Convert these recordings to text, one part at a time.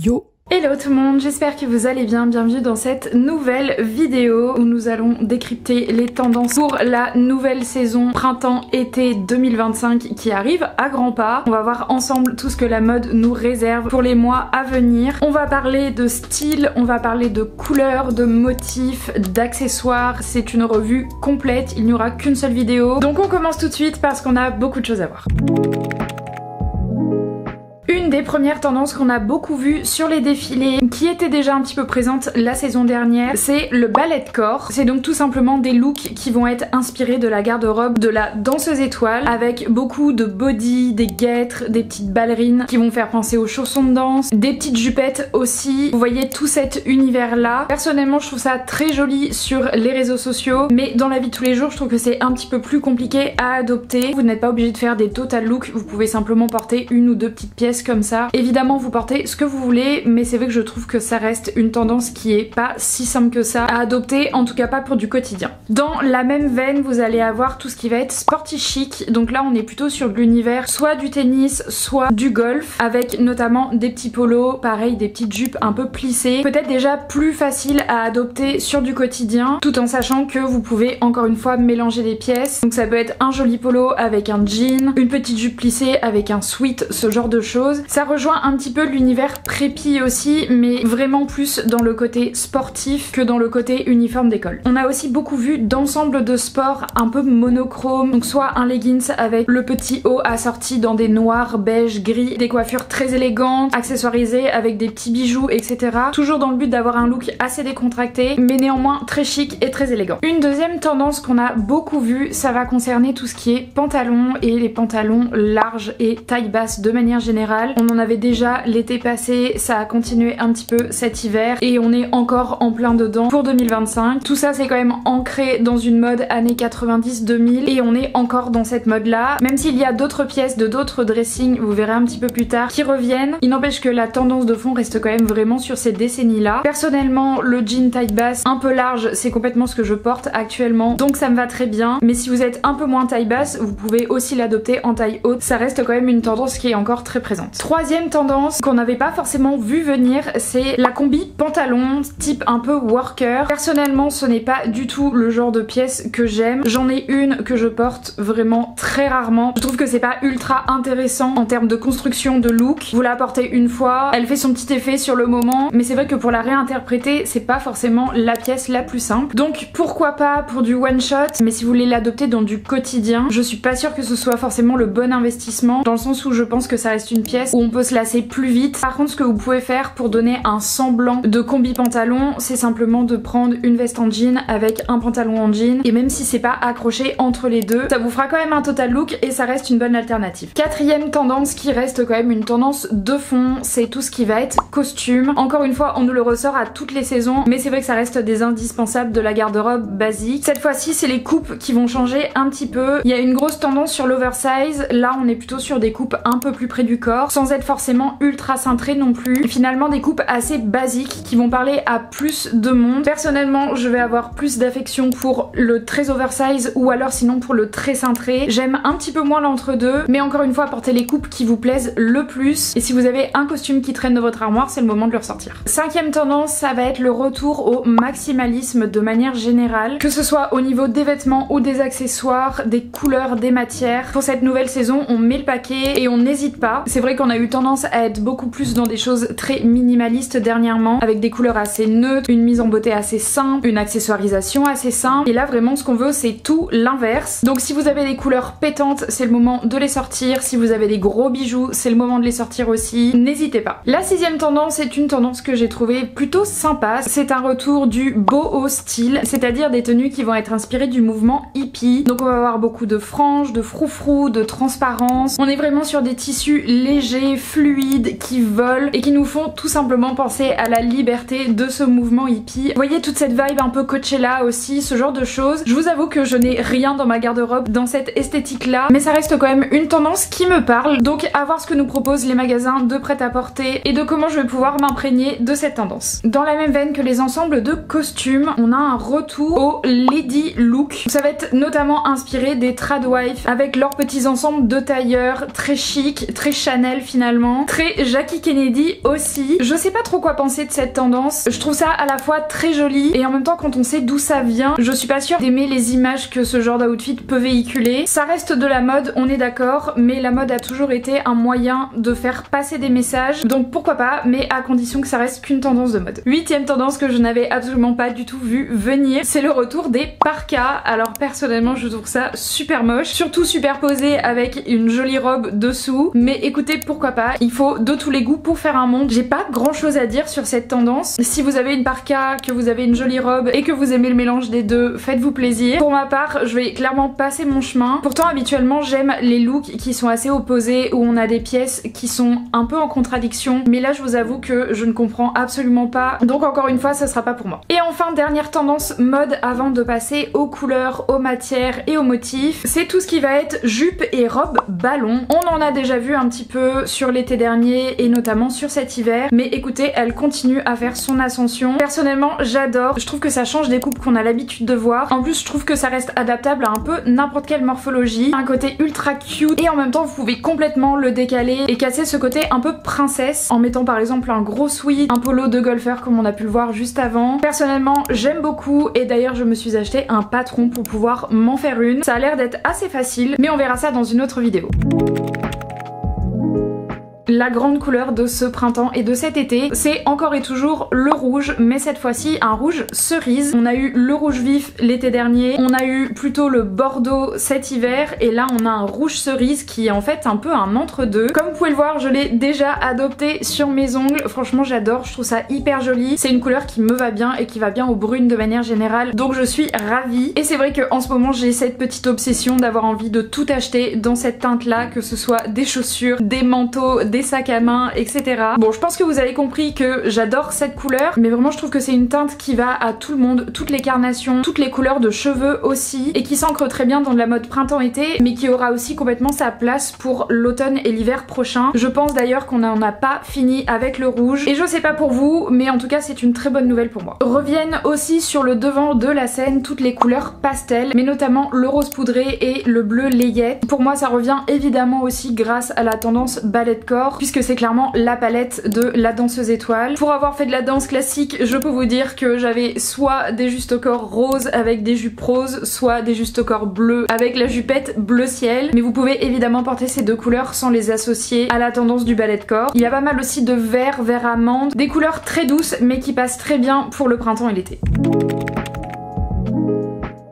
Yo! Hello tout le monde, j'espère que vous allez bien, bienvenue dans cette nouvelle vidéo où nous allons décrypter les tendances pour la nouvelle saison printemps-été 2025 qui arrive à grands pas. On va voir ensemble tout ce que la mode nous réserve pour les mois à venir. On va parler de style, on va parler de couleurs, de motifs, d'accessoires. C'est une revue complète, il n'y aura qu'une seule vidéo. Donc on commence tout de suite parce qu'on a beaucoup de choses à voir. Une des premières tendances qu'on a beaucoup vues sur les défilés, qui était déjà un petit peu présente la saison dernière, c'est le ballet de corps. C'est donc tout simplement des looks qui vont être inspirés de la garde-robe de la danseuse étoile, avec beaucoup de body, des guêtres, des petites ballerines qui vont faire penser aux chaussons de danse, des petites jupettes aussi. Vous voyez tout cet univers là. Personnellement je trouve ça très joli sur les réseaux sociaux, mais dans la vie de tous les jours je trouve que c'est un petit peu plus compliqué à adopter. Vous n'êtes pas obligé de faire des total looks, vous pouvez simplement porter une ou deux petites pièces comme ça. Évidemment vous portez ce que vous voulez, mais c'est vrai que je trouve que ça reste une tendance qui est pas si simple que ça à adopter, en tout cas pas pour du quotidien. Dans la même veine vous allez avoir tout ce qui va être sporty chic, donc là on est plutôt sur de l'univers soit du tennis soit du golf, avec notamment des petits polos, pareil des petites jupes un peu plissées, peut-être déjà plus facile à adopter sur du quotidien, tout en sachant que vous pouvez encore une fois mélanger les pièces. Donc ça peut être un joli polo avec un jean, une petite jupe plissée avec un sweat, ce genre de choses. Ça rejoint un petit peu l'univers prépi aussi, mais vraiment plus dans le côté sportif que dans le côté uniforme d'école. On a aussi beaucoup vu d'ensembles de sport un peu monochrome, donc soit un leggings avec le petit haut assorti dans des noirs, beige, gris, des coiffures très élégantes, accessoirisées avec des petits bijoux, etc. Toujours dans le but d'avoir un look assez décontracté, mais néanmoins très chic et très élégant. Une deuxième tendance qu'on a beaucoup vue, ça va concerner tout ce qui est pantalons et les pantalons larges et taille basse de manière générale. On en avait déjà l'été passé, ça a continué un petit peu cet hiver et on est encore en plein dedans pour 2025. Tout ça c'est quand même ancré dans une mode années 90-2000 et on est encore dans cette mode là. Même s'il y a d'autres pièces de d'autres dressings, vous verrez un petit peu plus tard, qui reviennent, il n'empêche que la tendance de fond reste quand même vraiment sur ces décennies là. Personnellement le jean taille basse un peu large c'est complètement ce que je porte actuellement, donc ça me va très bien, mais si vous êtes un peu moins taille basse vous pouvez aussi l'adopter en taille haute, ça reste quand même une tendance qui est encore très présente. Troisième tendance qu'on n'avait pas forcément vu venir, c'est la combi pantalon type un peu worker. Personnellement ce n'est pas du tout le genre de pièce que j'aime, j'en ai une que je porte vraiment très rarement. Je trouve que c'est pas ultra intéressant en termes de construction de look. Vous la portez une fois, elle fait son petit effet sur le moment, mais c'est vrai que pour la réinterpréter c'est pas forcément la pièce la plus simple. Donc pourquoi pas pour du one shot, mais si vous voulez l'adopter dans du quotidien, je suis pas sûre que ce soit forcément le bon investissement, dans le sens où je pense que ça reste une pièce où on peut se lasser plus vite. Par contre ce que vous pouvez faire pour donner un semblant de combi pantalon, c'est simplement de prendre une veste en jean avec un pantalon en jean, et même si c'est pas accroché entre les deux, ça vous fera quand même un total look et ça reste une bonne alternative. Quatrième tendance qui reste quand même une tendance de fond, c'est tout ce qui va être costume. Encore une fois on nous le ressort à toutes les saisons, mais c'est vrai que ça reste des indispensables de la garde-robe basique. Cette fois-ci c'est les coupes qui vont changer un petit peu. Il y a une grosse tendance sur l'oversize, là on est plutôt sur des coupes un peu plus près du corps, sans être forcément ultra cintré non plus. Finalement des coupes assez basiques qui vont parler à plus de monde. Personnellement je vais avoir plus d'affection pour le très oversize ou alors sinon pour le très cintré. J'aime un petit peu moins l'entre-deux, mais encore une fois portez les coupes qui vous plaisent le plus, et si vous avez un costume qui traîne dans votre armoire c'est le moment de le ressortir. Cinquième tendance, ça va être le retour au maximalisme de manière générale, que ce soit au niveau des vêtements ou des accessoires, des couleurs, des matières. Pour cette nouvelle saison on met le paquet et on n'hésite pas. C'est vrai qu'on a eu tendance à être beaucoup plus dans des choses très minimalistes dernièrement, avec des couleurs assez neutres, une mise en beauté assez simple, une accessoirisation assez simple, et là vraiment ce qu'on veut c'est tout l'inverse. Donc si vous avez des couleurs pétantes c'est le moment de les sortir, si vous avez des gros bijoux c'est le moment de les sortir aussi, n'hésitez pas. La sixième tendance est une tendance que j'ai trouvée plutôt sympa, c'est un retour du boho style, c'est-à-dire des tenues qui vont être inspirées du mouvement hippie. Donc on va avoir beaucoup de franges, de froufrou, de transparence, on est vraiment sur des tissus légers, fluides, qui volent et qui nous font tout simplement penser à la liberté de ce mouvement hippie. Vous voyez toute cette vibe un peu Coachella aussi, ce genre de choses. Je vous avoue que je n'ai rien dans ma garde-robe dans cette esthétique là, mais ça reste quand même une tendance qui me parle, donc à voir ce que nous proposent les magasins de prêt-à-porter et de comment je vais pouvoir m'imprégner de cette tendance. Dans la même veine que les ensembles de costumes, on a un retour au lady look. Ça va être notamment inspiré des tradwives avec leurs petits ensembles de tailleurs très chic, très Chanel, Chanel finalement, très Jackie Kennedy aussi. Je sais pas trop quoi penser de cette tendance, je trouve ça à la fois très joli et en même temps quand on sait d'où ça vient, je suis pas sûre d'aimer les images que ce genre d'outfit peut véhiculer. Ça reste de la mode, on est d'accord, mais la mode a toujours été un moyen de faire passer des messages, donc pourquoi pas, mais à condition que ça reste qu'une tendance de mode. 8ème tendance que je n'avais absolument pas du tout vu venir, c'est le retour des parkas. Alors personnellement je trouve ça super moche, surtout superposé avec une jolie robe dessous, mais écoutez, pourquoi pas, il faut de tous les goûts pour faire un monde. J'ai pas grand chose à dire sur cette tendance. Si vous avez une parka, que vous avez une jolie robe et que vous aimez le mélange des deux, faites-vous plaisir. Pour ma part, je vais clairement passer mon chemin. Pourtant habituellement j'aime les looks qui sont assez opposés, où on a des pièces qui sont un peu en contradiction, mais là je vous avoue que je ne comprends absolument pas, donc encore une fois ça sera pas pour moi. Et enfin, dernière tendance mode avant de passer aux couleurs, aux matières et aux motifs, c'est tout ce qui va être jupe et robe ballon. On en a déjà vu un petit peu sur l'été dernier et notamment sur cet hiver, mais écoutez, elle continue à faire son ascension. Personnellement j'adore, je trouve que ça change des coupes qu'on a l'habitude de voir. En plus je trouve que ça reste adaptable à un peu n'importe quelle morphologie, un côté ultra cute et en même temps vous pouvez complètement le décaler et casser ce côté un peu princesse en mettant par exemple un gros sweat, un polo de golfeur comme on a pu le voir juste avant. Personnellement j'aime beaucoup et d'ailleurs je me suis acheté un patron pour pouvoir m'en faire une. Ça a l'air d'être assez facile, mais on verra ça dans une autre vidéo. La grande couleur de ce printemps et de cet été, c'est encore et toujours le rouge, mais cette fois-ci un rouge cerise. On a eu le rouge vif l'été dernier, on a eu plutôt le bordeaux cet hiver, et là on a un rouge cerise qui est en fait un peu un entre-deux. Comme vous pouvez le voir, je l'ai déjà adopté sur mes ongles, franchement j'adore, je trouve ça hyper joli. C'est une couleur qui me va bien et qui va bien aux brunes de manière générale, donc je suis ravie. Et c'est vrai qu'en ce moment j'ai cette petite obsession d'avoir envie de tout acheter dans cette teinte là, que ce soit des chaussures, des manteaux, des sacs à main, etc. Bon, je pense que vous avez compris que j'adore cette couleur, mais vraiment je trouve que c'est une teinte qui va à tout le monde, toutes les carnations, toutes les couleurs de cheveux aussi, et qui s'ancre très bien dans de la mode printemps-été, mais qui aura aussi complètement sa place pour l'automne et l'hiver prochain. Je pense d'ailleurs qu'on n'en a pas fini avec le rouge, et je sais pas pour vous, mais en tout cas c'est une très bonne nouvelle pour moi. Reviennent aussi sur le devant de la scène toutes les couleurs pastel, mais notamment le rose poudré et le bleu layette. Pour moi ça revient évidemment aussi grâce à la tendance ballet de corps, puisque c'est clairement la palette de la danseuse étoile. Pour avoir fait de la danse classique, je peux vous dire que j'avais soit des justes au corps roses avec des jupes roses, soit des justes au corps bleus avec la jupette bleu ciel, mais vous pouvez évidemment porter ces deux couleurs sans les associer à la tendance du ballet de corps. Il y a pas mal aussi de vert, vert amande, des couleurs très douces mais qui passent très bien pour le printemps et l'été.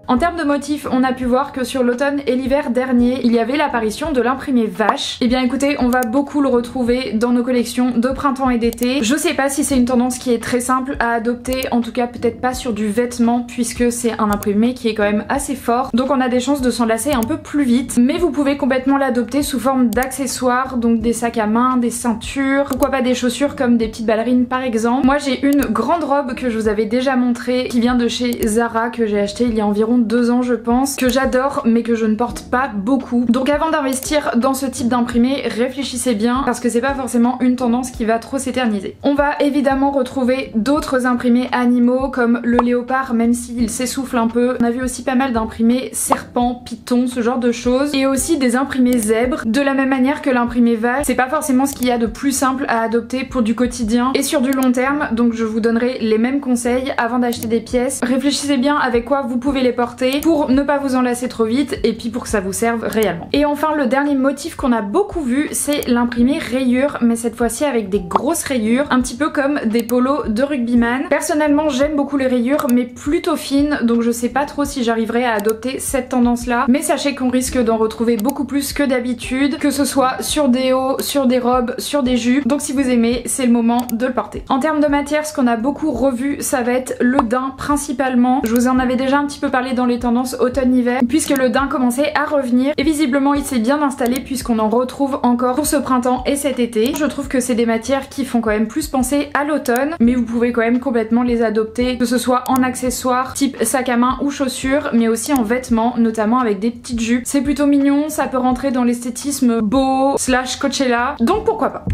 En termes de motifs, on a pu voir que sur l'automne et l'hiver dernier, il y avait l'apparition de l'imprimé vache. Et bien écoutez, on va beaucoup le retrouver dans nos collections de printemps et d'été. Je sais pas si c'est une tendance qui est très simple à adopter, en tout cas peut-être pas sur du vêtement, puisque c'est un imprimé qui est quand même assez fort, donc on a des chances de s'en lasser un peu plus vite. Mais vous pouvez complètement l'adopter sous forme d'accessoires, donc des sacs à main, des ceintures, pourquoi pas des chaussures comme des petites ballerines par exemple. Moi j'ai une grande robe que je vous avais déjà montrée, qui vient de chez Zara, que j'ai acheté il y a environ 2 ans je pense, que j'adore mais que je ne porte pas beaucoup. Donc avant d'investir dans ce type d'imprimé, réfléchissez bien parce que c'est pas forcément une tendance qui va trop s'éterniser. On va évidemment retrouver d'autres imprimés animaux comme le léopard, même s'il s'essouffle un peu. On a vu aussi pas mal d'imprimés serpents, pitons, ce genre de choses, et aussi des imprimés zèbres. De la même manière que l'imprimé vache, c'est pas forcément ce qu'il y a de plus simple à adopter pour du quotidien et sur du long terme, donc je vous donnerai les mêmes conseils avant d'acheter des pièces. Réfléchissez bien avec quoi vous pouvez les porter pour ne pas vous en lasser trop vite et puis pour que ça vous serve réellement. Et enfin le dernier motif qu'on a beaucoup vu, c'est l'imprimé rayure, mais cette fois-ci avec des grosses rayures, un petit peu comme des polos de rugbyman. Personnellement j'aime beaucoup les rayures mais plutôt fines, donc je sais pas trop si j'arriverai à adopter cette tendance là, mais sachez qu'on risque d'en retrouver beaucoup plus que d'habitude, que ce soit sur des hauts, sur des robes, sur des jupes, donc si vous aimez c'est le moment de le porter. En termes de matière, ce qu'on a beaucoup revu ça va être le daim principalement. Je vous en avais déjà un petit peu parlé dans les tendances automne-hiver, puisque le daim commençait à revenir et visiblement il s'est bien installé puisqu'on en retrouve encore pour ce printemps et cet été. Je trouve que c'est des matières qui font quand même plus penser à l'automne, mais vous pouvez quand même complètement les adopter, que ce soit en accessoires type sac à main ou chaussures, mais aussi en vêtements, notamment avec des petites jupes. C'est plutôt mignon, ça peut rentrer dans l'esthétisme beau / Coachella, donc pourquoi pas.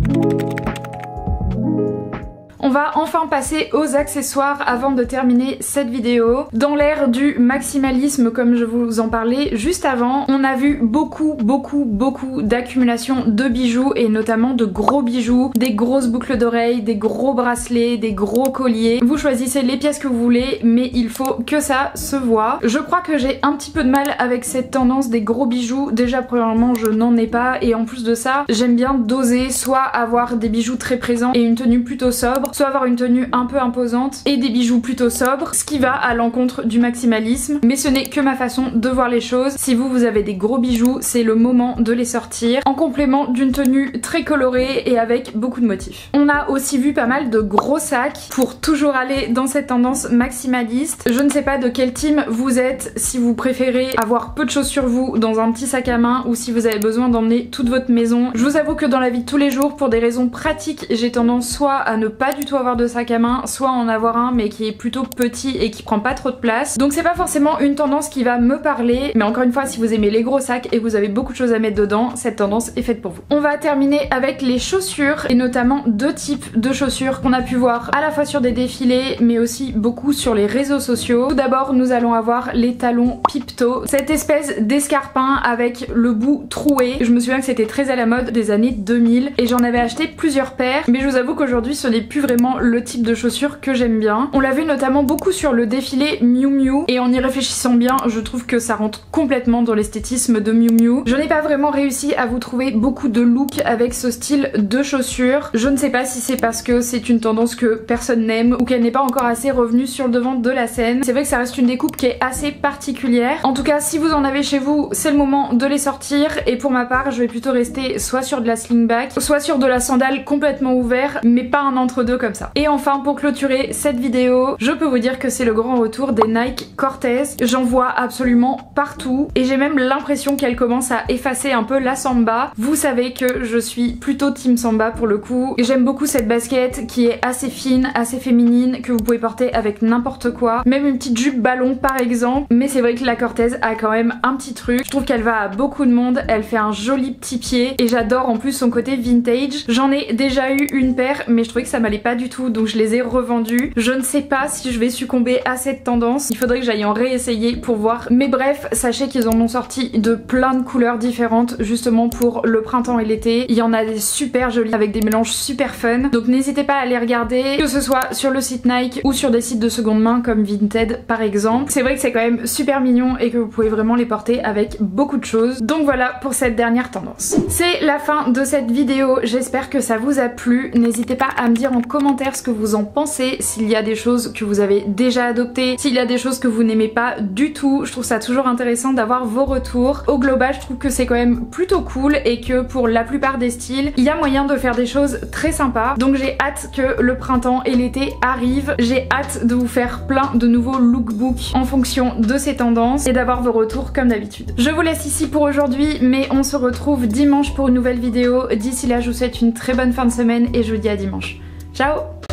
On va enfin passer aux accessoires avant de terminer cette vidéo. Dans l'ère du maximalisme, comme je vous en parlais juste avant, on a vu beaucoup d'accumulation de bijoux et notamment de gros bijoux, des grosses boucles d'oreilles, des gros bracelets, des gros colliers. Vous choisissez les pièces que vous voulez, mais il faut que ça se voit. Je crois que j'ai un petit peu de mal avec cette tendance des gros bijoux. Déjà premièrement je n'en ai pas et en plus de ça j'aime bien doser, soit avoir des bijoux très présents et une tenue plutôt sobre, soit avoir une tenue un peu imposante et des bijoux plutôt sobres, ce qui va à l'encontre du maximalisme. Mais ce n'est que ma façon de voir les choses. Si vous avez des gros bijoux, c'est le moment de les sortir en complément d'une tenue très colorée et avec beaucoup de motifs. On a aussi vu pas mal de gros sacs pour toujours aller dans cette tendance maximaliste. Je ne sais pas de quel team vous êtes, si vous préférez avoir peu de choses sur vous dans un petit sac à main ou si vous avez besoin d'emmener toute votre maison. Je vous avoue que dans la vie de tous les jours, pour des raisons pratiques, j'ai tendance soit à ne pas du tout avoir de sac à main, soit à en avoir un mais qui est plutôt petit et qui prend pas trop de place. Donc c'est pas forcément une tendance qui va me parler, mais encore une fois, si vous aimez les gros sacs et que vous avez beaucoup de choses à mettre dedans, cette tendance est faite pour vous. On va terminer avec les chaussures et notamment deux types de chaussures qu'on a pu voir à la fois sur des défilés mais aussi beaucoup sur les réseaux sociaux. Tout d'abord, nous allons avoir les talons Pipto, cette espèce d'escarpin avec le bout troué. Je me souviens que c'était très à la mode des années 2000 et j'en avais acheté plusieurs paires, mais je vous avoue qu'aujourd'hui ce n'est plus vraiment le type de chaussures que j'aime bien. On l'a vu notamment beaucoup sur le défilé Miu Miu et en y réfléchissant bien, je trouve que ça rentre complètement dans l'esthétisme de Miu Miu. Je n'ai pas vraiment réussi à vous trouver beaucoup de looks avec ce style de chaussures. Je ne sais pas si c'est parce que c'est une tendance que personne n'aime ou qu'elle n'est pas encore assez revenue sur le devant de la scène. C'est vrai que ça reste une découpe qui est assez particulière. En tout cas, si vous en avez chez vous, c'est le moment de les sortir et pour ma part, je vais plutôt rester soit sur de la slingback, soit sur de la sandale complètement ouverte, mais pas un entre-deux comme ça. Et enfin, pour clôturer cette vidéo, je peux vous dire que c'est le grand retour des Nike Cortez. J'en vois absolument partout et j'ai même l'impression qu'elle commence à effacer un peu la samba. Vous savez que je suis plutôt team samba pour le coup. J'aime beaucoup cette basket qui est assez fine, assez féminine, que vous pouvez porter avec n'importe quoi, même une petite jupe ballon par exemple. Mais c'est vrai que la Cortez a quand même un petit truc. Je trouve qu'elle va à beaucoup de monde, elle fait un joli petit pied et j'adore en plus son côté vintage. J'en ai déjà eu une paire mais je trouvais que ça m'allait pas du tout donc je les ai revendues. Je ne sais pas si je vais succomber à cette tendance, il faudrait que j'aille en réessayer pour voir. Mais bref, sachez qu'ils en ont sorti de plein de couleurs différentes justement pour le printemps et l'été. Il y en a des super jolies avec des mélanges super fun. Donc n'hésitez pas à les regarder, que ce soit sur le site Nike ou sur des sites de seconde main comme Vinted par exemple. C'est vrai que c'est quand même super mignon et que vous pouvez vraiment les porter avec beaucoup de choses. Donc voilà pour cette dernière tendance. C'est la fin de cette vidéo, j'espère que ça vous a plu. N'hésitez pas à me dire en commentaire ce que vous en pensez, s'il y a des choses que vous avez déjà adoptées, s'il y a des choses que vous n'aimez pas du tout. Je trouve ça toujours intéressant d'avoir vos retours. Au global, je trouve que c'est quand même plutôt cool et que pour la plupart des styles, il y a moyen de faire des choses très sympas. Donc j'ai hâte que le printemps et l'été arrivent. J'ai hâte de vous faire plein de nouveaux lookbooks en fonction de ces tendances et d'avoir vos retours comme d'habitude. Je vous laisse ici pour aujourd'hui, mais on se retrouve dimanche pour une nouvelle vidéo. D'ici là, je vous souhaite une très bonne fin de semaine et je vous dis à dimanche. Ciao!